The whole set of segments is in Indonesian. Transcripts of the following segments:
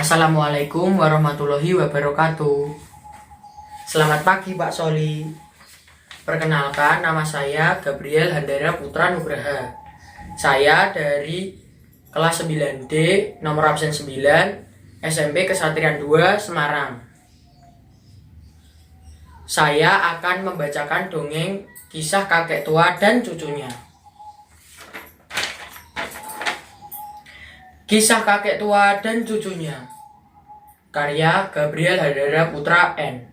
Assalamualaikum warahmatullahi wabarakatuh. Selamat pagi Pak Soli. Perkenalkan, nama saya Gabriel Handara Putra Nugraha. Saya dari kelas 9D nomor absen 9 SMP Kesatrian 2 Semarang. Saya akan membacakan dongeng kisah kakek tua dan cucunya. Kisah kakek tua dan cucunya, karya Gabriel Handara Putra N.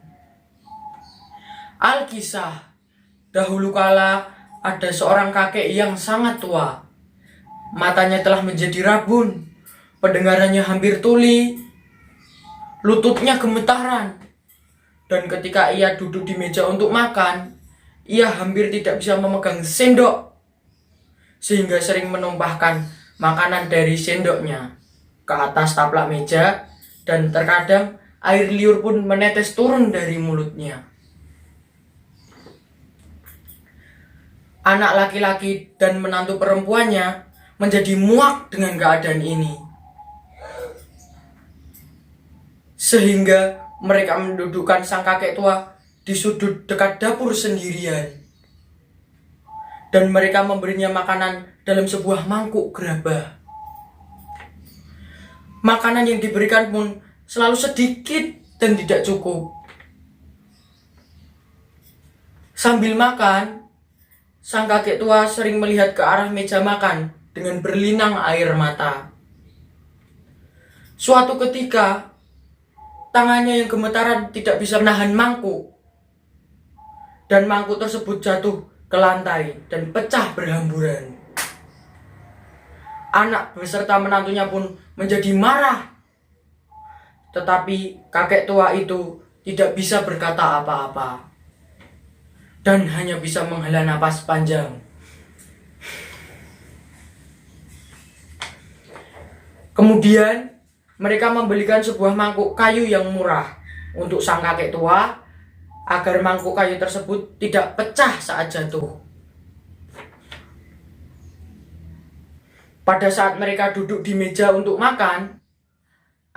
Alkisah. Dahulu kala ada seorang kakek yang sangat tua. Matanya telah menjadi rabun, pendengarannya hampir tuli, lututnya gemetaran, dan ketika ia duduk di meja untuk makan, ia hampir tidak bisa memegang sendok, sehingga sering menumpahkan makanan dari sendoknya ke atas taplak meja, dan terkadang air liur pun menetes turun dari mulutnya. Anak laki-laki dan menantu perempuannya menjadi muak dengan keadaan ini, sehingga mereka mendudukkan sang kakek tua di sudut dekat dapur sendirian, dan mereka memberinya makanan dalam sebuah mangkuk gerabah. Makanan yang diberikan pun selalu sedikit dan tidak cukup. Sambil makan, sang kakek tua sering melihat ke arah meja makan dengan berlinang air mata. Suatu ketika, tangannya yang gemetaran tidak bisa menahan mangkuk, dan mangkuk tersebut jatuh ke lantai dan pecah berhamburan. Anak beserta menantunya pun menjadi marah, tetapi kakek tua itu tidak bisa berkata apa-apa dan hanya bisa menghela napas panjang. Kemudian mereka membelikan sebuah mangkuk kayu yang murah untuk sang kakek tua, agar mangkuk kayu tersebut tidak pecah saat jatuh. Pada saat mereka duduk di meja untuk makan,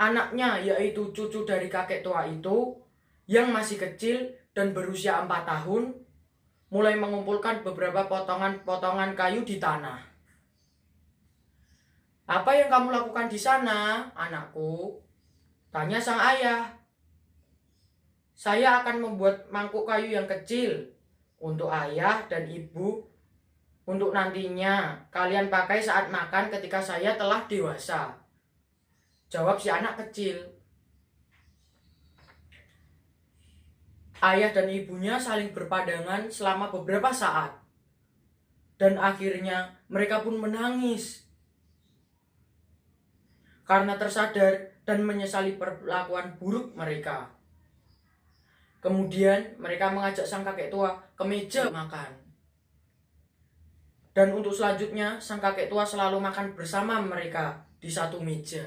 anaknya, yaitu cucu dari kakek tua itu, yang masih kecil dan berusia 4 tahun, mulai mengumpulkan beberapa potongan-potongan kayu di tanah. "Apa yang kamu lakukan di sana, anakku?" tanya sang ayah. "Saya akan membuat mangkuk kayu yang kecil untuk ayah dan ibu, untuk nantinya kalian pakai saat makan ketika saya telah dewasa," jawab si anak kecil. Ayah dan ibunya saling berpandangan selama beberapa saat, dan akhirnya mereka pun menangis karena tersadar dan menyesali perlakuan buruk mereka. Kemudian mereka mengajak sang kakek tua ke meja makan. Dan untuk selanjutnya, sang kakek tua selalu makan bersama mereka di satu meja.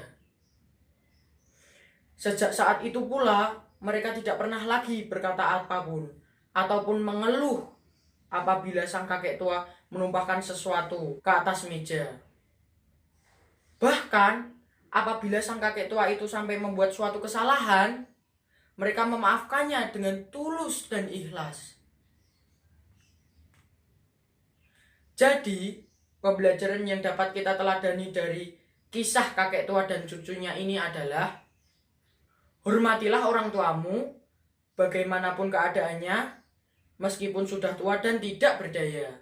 Sejak saat itu pula, mereka tidak pernah lagi berkata apapun ataupun mengeluh apabila sang kakek tua menumpahkan sesuatu ke atas meja. Bahkan, apabila sang kakek tua itu sampai membuat suatu kesalahan, mereka memaafkannya dengan tulus dan ikhlas. Jadi, pembelajaran yang dapat kita teladani dari kisah kakek tua dan cucunya ini adalah: hormatilah orang tuamu, bagaimanapun keadaannya, meskipun sudah tua dan tidak berdaya.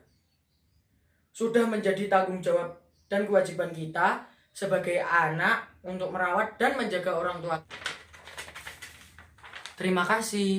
Sudah menjadi tanggung jawab dan kewajiban kita sebagai anak untuk merawat dan menjaga orang tua. Terima kasih.